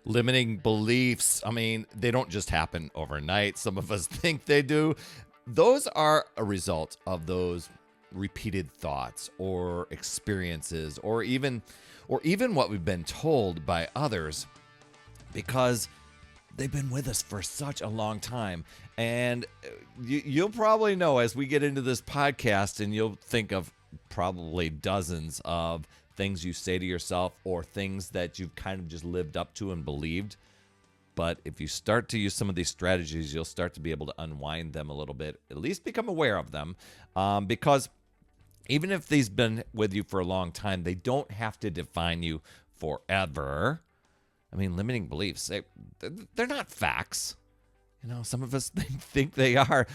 Limiting beliefs, I mean, they don't just happen overnight. Some of us think they do. Those are a result of those repeated thoughts or experiences or even what we've been told by others because they've been with us for such a long time. And you'll probably know as we get into this podcast, and you'll think of probably dozens of things you say to yourself or things that you've kind of just lived up to and believed. But if you start to use some of these strategies, you'll start to be able to unwind them a little bit, at least become aware of them, because even if these been with you for a long time, they don't have to define you forever. I mean, limiting beliefs, they're not facts. Some of us think they are.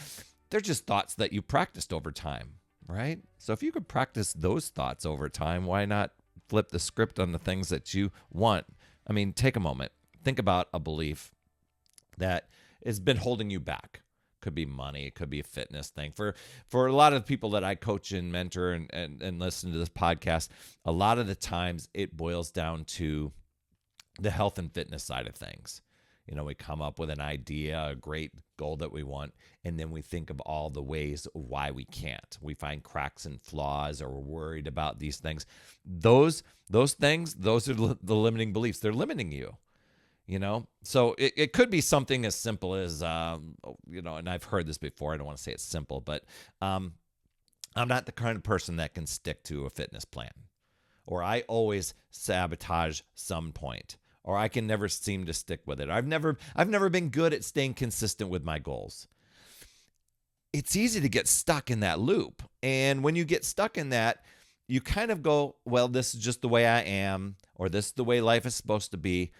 They're just thoughts that you practiced over time, right? So if you could practice those thoughts over time, why not flip the script on the things that you want? I mean, take a moment. Think about a belief that has been holding you back. Could be money. It could be a fitness thing. For a lot of people that I coach and mentor and listen to this podcast, a lot of the times it boils down to the health and fitness side of things. We come up with an idea, a great goal that we want, and then we think of all the ways why we can't. We find cracks and flaws, or we're worried about these things. Those things, those are the limiting beliefs. They're limiting you. So it could be something as simple as, and I've heard this before. I don't want to say it's simple, but I'm not the kind of person that can stick to a fitness plan, or I always sabotage some point, or I can never seem to stick with it. I've never been good at staying consistent with my goals. It's easy to get stuck in that loop. And when you get stuck in that, you kind of go, well, this is just the way I am, or this is the way life is supposed to be.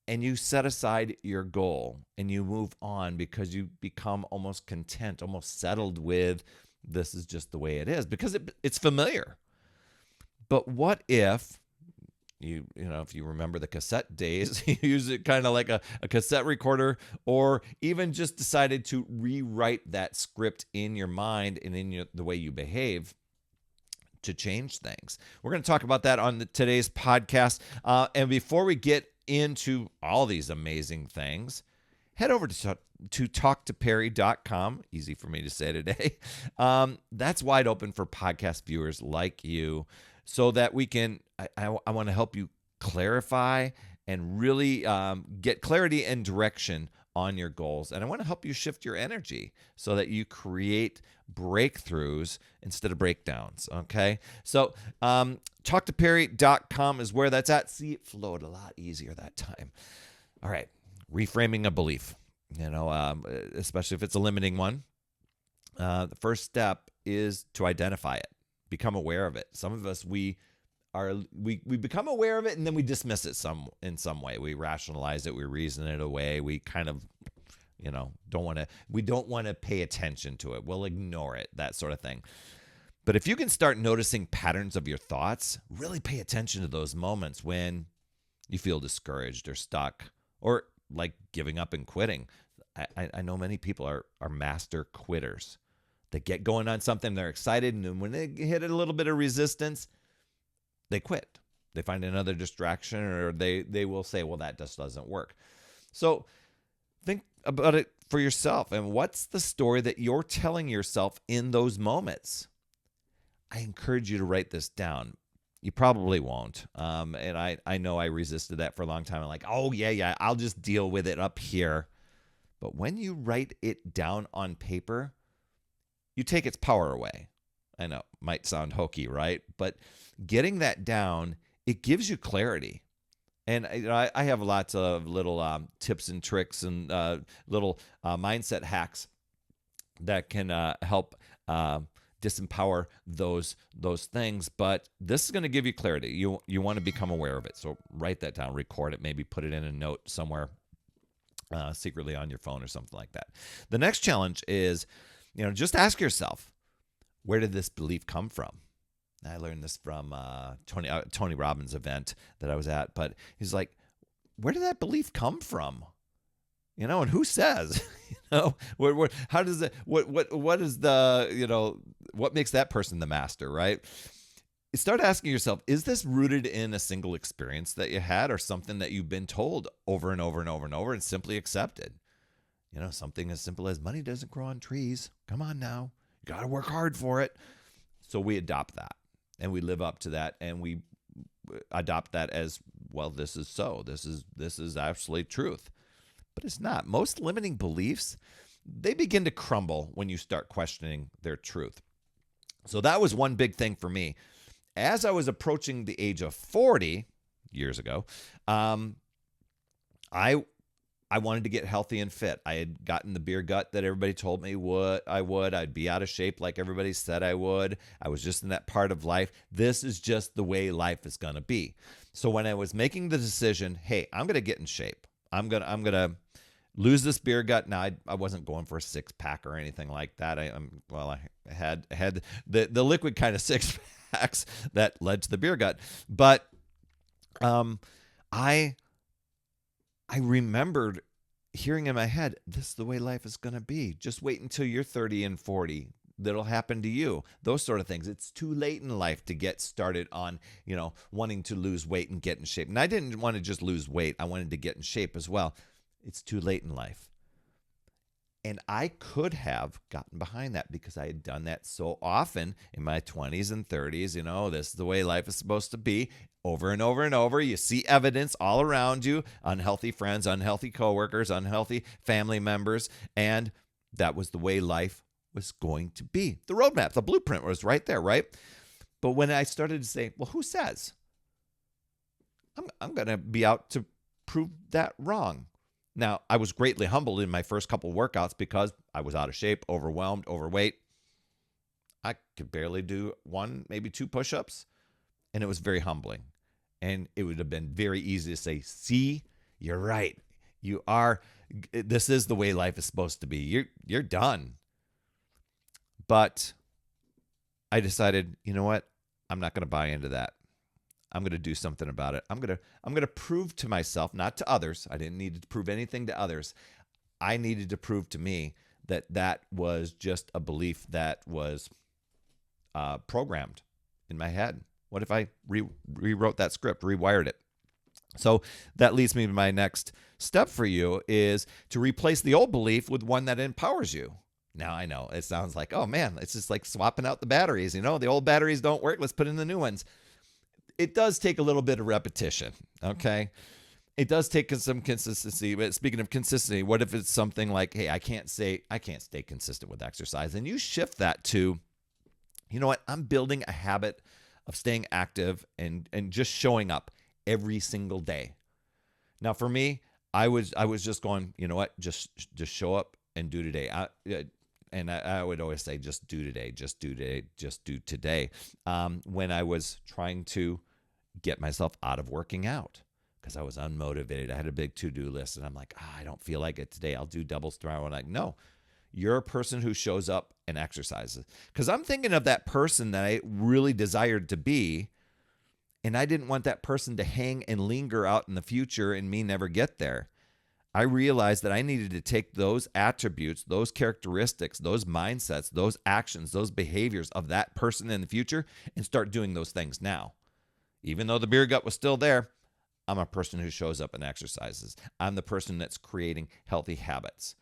And you set aside your goal and you move on because you become almost content, almost settled with this is just the way it is because it's familiar. But what if if you remember the cassette days, you use it kind of like a cassette recorder, or even just decided to rewrite that script in your mind and in the way you behave to change things. We're going to talk about that on today's podcast. And before we get into all these amazing things, head over to talktoperry.com. Easy for me to say today. That's wide open for podcast viewers like you, so that we can, I want to help you clarify and really get clarity and direction on your goals. And I want to help you shift your energy so that you create breakthroughs instead of breakdowns. Okay. So talktoperry.com is where that's at. See, it flowed a lot easier that time. All right. Reframing a belief, especially if it's a limiting one. The first step is to identify it. Become aware of it. Some of us, we become aware of it and then we dismiss it in some way. We rationalize it, we reason it away. We kind of, don't want to pay attention to it. We'll ignore it, that sort of thing. But if you can start noticing patterns of your thoughts, really pay attention to those moments when you feel discouraged or stuck or like giving up and quitting. I know many people are master quitters. They get going on something, they're excited, and then when they hit a little bit of resistance, they quit. They find another distraction, or they will say, well, that just doesn't work. So think about it for yourself. And what's the story that you're telling yourself in those moments? I encourage you to write this down. You probably won't. And I know I resisted that for a long time. I'm like, oh, yeah, I'll just deal with it up here. But when you write it down on paper, you take its power away. I know, might sound hokey, right? But getting that down, it gives you clarity. And I have lots of little tips and tricks and little mindset hacks that can help disempower those things. But this is going to give you clarity. You want to become aware of it. So write that down, record it, maybe put it in a note somewhere secretly on your phone or something like that. The next challenge is, just ask yourself, where did this belief come from? I learned this from Tony Robbins' event that I was at, but he's like, where did that belief come from? And who says? How does it? What is the? What makes that person the master, right? start asking yourself, is this rooted in a single experience that you had or something that you've been told over and over and over and over and simply accepted? Something as simple as money doesn't grow on trees. Come on now. You got to work hard for it. So we adopt that and we live up to that and we adopt that as, well, this is so. This is absolute truth. But it's not. Most limiting beliefs, they begin to crumble when you start questioning their truth. So that was one big thing for me. As I was approaching the age of 40 years ago, I wanted to get healthy and fit. I had gotten the beer gut that everybody told me I would. I'd be out of shape like everybody said I would. I was just in that part of life. This is just the way life is going to be. So when I was making the decision, hey, I'm going to get in shape. I'm going to lose this beer gut. Now, I wasn't going for a six pack or anything like that. I had the liquid kind of six packs that led to the beer gut. But I remembered hearing in my head, this is the way life is going to be. Just wait until you're 30 and 40. That'll happen to you. Those sort of things. It's too late in life to get started on, wanting to lose weight and get in shape. And I didn't want to just lose weight. I wanted to get in shape as well. It's too late in life. And I could have gotten behind that because I had done that so often in my 20s and 30s. This is the way life is supposed to be. Over and over and over, you see evidence all around you, unhealthy friends, unhealthy coworkers, unhealthy family members, and that was the way life was going to be. The roadmap, the blueprint was right there, right? But when I started to say, well, who says? I'm going to be out to prove that wrong. Now, I was greatly humbled in my first couple workouts because I was out of shape, overwhelmed, overweight. I could barely do one, maybe two push-ups, and it was very humbling. And it would have been very easy to say, see, you're right. This is the way life is supposed to be. You're done. But I decided, you know what? I'm not going to buy into that. I'm going to do something about it. I'm going to prove to myself, not to others. I didn't need to prove anything to others. I needed to prove to me that was just a belief that was programmed in my head. What if I rewrote that script, rewired it? So that leads me to my next step for you is to replace the old belief with one that empowers you. Now, I know it sounds like, oh man, it's just like swapping out the batteries. The old batteries don't work. Let's put in the new ones. It does take a little bit of repetition, okay? It does take some consistency. But speaking of consistency, what if it's something like, hey, I can't stay consistent with exercise. And you shift that to, you know what? I'm building a habit of staying active and just showing up every single day. Now, for me, I was just going, you know what? Just show up and do today. I would always say, just do today, just do today, just do today. When I was trying to get myself out of working out because I was unmotivated. I had a big to-do list and I'm like, I don't feel like it today. I'll do doubles tomorrow. And I'm like, no, you're a person who shows up and exercises. Because I'm thinking of that person that I really desired to be. And I didn't want that person to hang and linger out in the future and me never get there. I realized that I needed to take those attributes, those characteristics, those mindsets, those actions, those behaviors of that person in the future and start doing those things now. Even though the beer gut was still there, I'm a person who shows up and exercises. I'm the person that's creating healthy habits.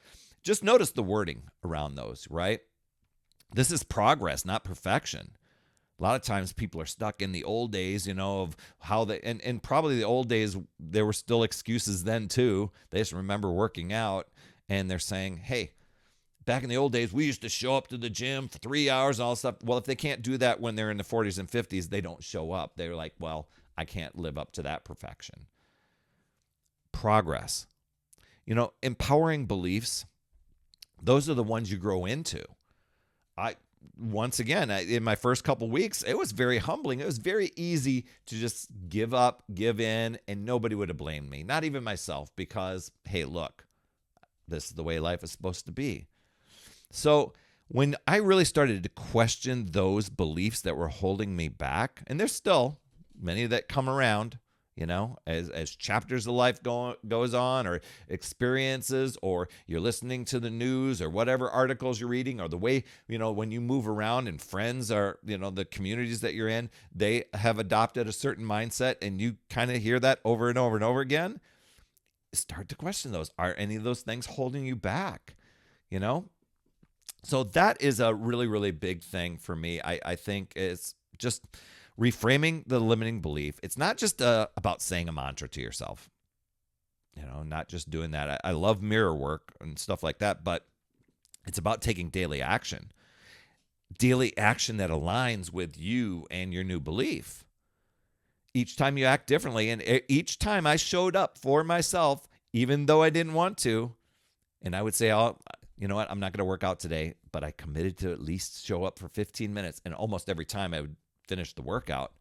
Just notice the wording around those, right? This is progress, not perfection. A lot of times people are stuck in the old days, of how they, and probably the old days, there were still excuses then too. They just remember working out and they're saying, hey, back in the old days, we used to show up to the gym for 3 hours and all this stuff. Well, if they can't do that when they're in the 40s and 50s, they don't show up. They're like, well, I can't live up to that perfection. Progress. Empowering beliefs, those are the ones you grow into. Once again, in my first couple weeks, it was very humbling. It was very easy to just give up, give in, and nobody would have blamed me, not even myself, because, hey, look, this is the way life is supposed to be. So when I really started to question those beliefs that were holding me back, and there's still many that come around, as chapters of life goes on, or experiences, or you're listening to the news, or whatever articles you're reading, or the way, when you move around and friends are, the communities that you're in, they have adopted a certain mindset, and you kind of hear that over and over and over again. Start to question those. Are any of those things holding you back? So that is a really, really big thing for me. I think it's just reframing the limiting belief. It's not just about saying a mantra to yourself, not just doing that. I love mirror work and stuff like that, but it's about taking daily action that aligns with you and your new belief. Each time you act differently, and each time I showed up for myself, even though I didn't want to, and I would say, you know what, I'm not going to work out today, but I committed to at least show up for 15 minutes, and almost every time I would finish the workout.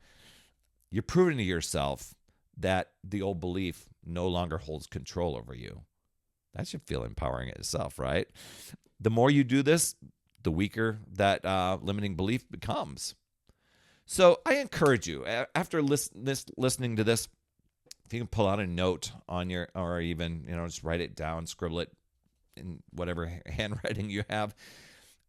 You're proving to yourself that the old belief no longer holds control over you. That should feel empowering itself, right? The more you do this, the weaker that limiting belief becomes. So I encourage you, after listening to this, if you can pull out a note on or even, just write it down, scribble it in whatever handwriting you have,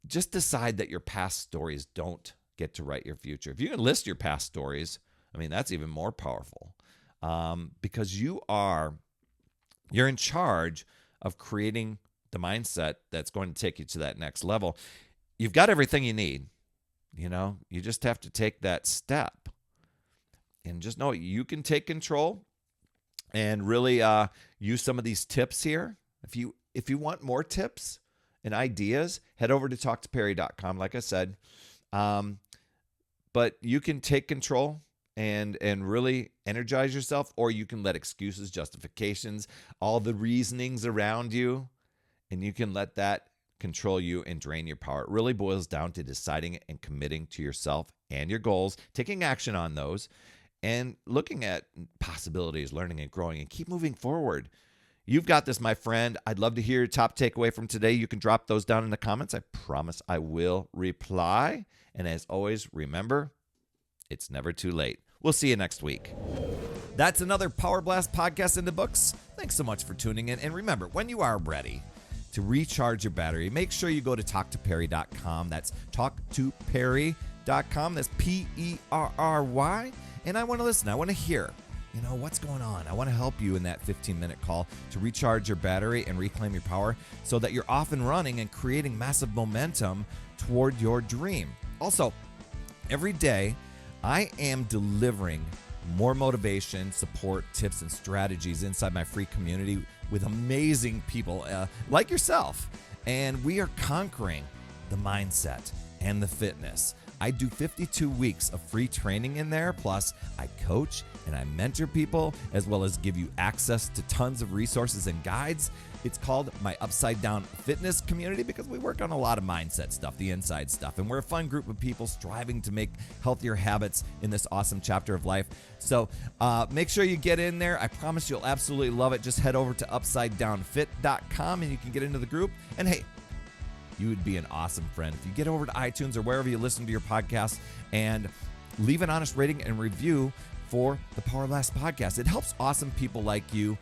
just decide that your past stories don't get to write your future. If you can list your past stories, that's even more powerful, because you're in charge of creating the mindset that's going to take you to that next level. You've got everything you need. You just have to take that step, and just know you can take control and really use some of these tips here. If you want more tips and ideas, head over to talktoperry.com, like I said. But you can take control and really energize yourself, or you can let excuses, justifications, all the reasonings around you, and you can let that control you and drain your power. It really boils down to deciding and committing to yourself and your goals, taking action on those, and looking at possibilities, learning and growing, and keep moving forward. You've got this, my friend. I'd love to hear your top takeaway from today. You can drop those down in the comments. I promise I will reply. And as always, remember, it's never too late. We'll see you next week. That's another Power Blast podcast in the books. Thanks so much for tuning in. And remember, when you are ready to recharge your battery, make sure you go to talktoperry.com. That's talktoperry.com. That's Perry. And I want to listen. I want to hear, what's going on. I want to help you in that 15-minute call to recharge your battery and reclaim your power so that you're off and running and creating massive momentum toward your dream. Also, every day, I am delivering more motivation, support, tips, and strategies inside my free community with amazing people like yourself. And we are conquering the mindset and the fitness. I do 52 weeks of free training in there. Plus, I coach and I mentor people, as well as give you access to tons of resources and guides. It's called my Upside Down Fitness Community because we work on a lot of mindset stuff, the inside stuff. And we're a fun group of people striving to make healthier habits in this awesome chapter of life. So make sure you get in there. I promise you'll absolutely love it. Just head over to upsidedownfit.com and you can get into the group. And hey, you would be an awesome friend if you get over to iTunes or wherever you listen to your podcast and leave an honest rating and review for the Power Blast podcast. It helps awesome people like you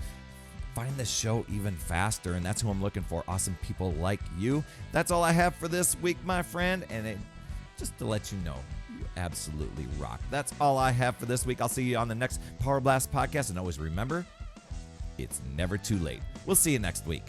find the show even faster, and that's who I'm looking for, awesome people like you. That's all I have for this week, my friend, and just to let you know, you absolutely rock. That's all I have for this week. I'll see you on the next Power Blast podcast, and always remember, it's never too late. We'll see you next week.